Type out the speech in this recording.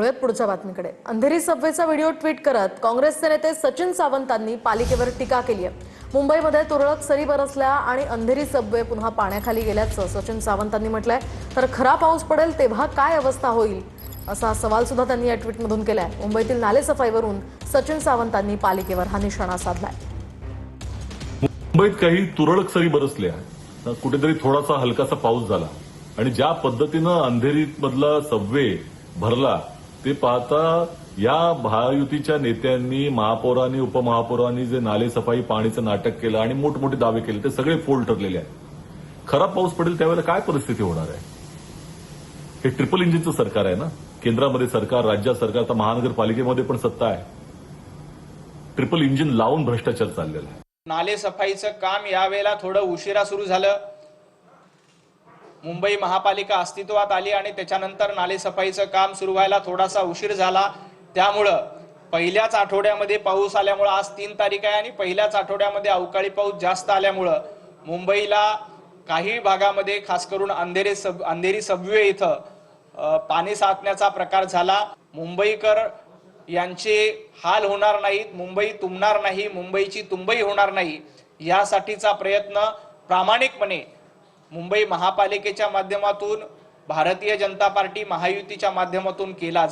पुढच्या बातमीकडे Andheri सबवेचा video tweet करत काँग्रेसचे नेते सचिन सावंतांनी पालिकेवर टीका केली आहे। मुंबईमध्ये तुरळक सरी बरसल्या आणि अंधेरी सबवे पुन्हा पाण्याखाली गेल्याचं सचिन सावंतांनी म्हटलंय। तर खरा पाऊस पडेल तेव्हा काय अवस्था होईल असा सवाल सुद्धा त्यांनी या ट्विटमधून केलाय। मुंबईतील नालेसफाईवरून सचिन सावंतांनी पालिकेवर हा निशाणा साधलाय। मुंबईत काही तुरळक सरी बरसल्या, कुठेतरी थोडासा हलकासा पाऊस झाला आणि ज्या पद्धतीनं अंधेरीमधला सबवे भरला ते पाहता या महायुतीच्या नेत्यांनी, महापौरांनी, उपमहापौरांनी जे नालेसफाई पाणीचं नाटक केलं आणि मोठमोठे दावे केले ते सगळे फोल ठरलेले आहेत। खरा पाऊस पडेल त्यावेळेला काय परिस्थिती होणार आहे? हे ट्रिपल इंजिनचं सरकार आहे ना, केंद्रामध्ये सरकार, राज्यात सरकार, तर महानगरपालिकेमध्ये पण सत्ता आहे। ट्रिपल इंजिन लावून भ्रष्टाचार चाललेला आहे। नालेसफाईचं काम यावेळेला थोडं उशिरा सुरू झालं। मुंबई महापालिका अस्तित्वात आली आणि त्याच्यानंतर नालेसफाईचं काम सुरू व्हायला थोडासा उशीर झाला। त्यामुळं पहिल्याच आठवड्यामध्ये पाऊस आल्यामुळं आज 3 तारीख आहे आणि पहिल्याच आठवड्यामध्ये अवकाळी पाऊस जास्त आल्यामुळं मुंबईला काही भागामध्ये खास करून अंधेरी सबवे इथं पाणी साचण्याचा प्रकार झाला। मुंबईकर यांचे हाल होणार नाहीत, मुंबई तुंबणार नाही, मुंबईची तुंबई होणार नाही यासाठीचा प्रयत्न प्रामाणिकपणे मुंबई महापालिकेच्या माध्यमातून, भारतीय जनता पार्टी महायुतीच्या माध्यमातून केला।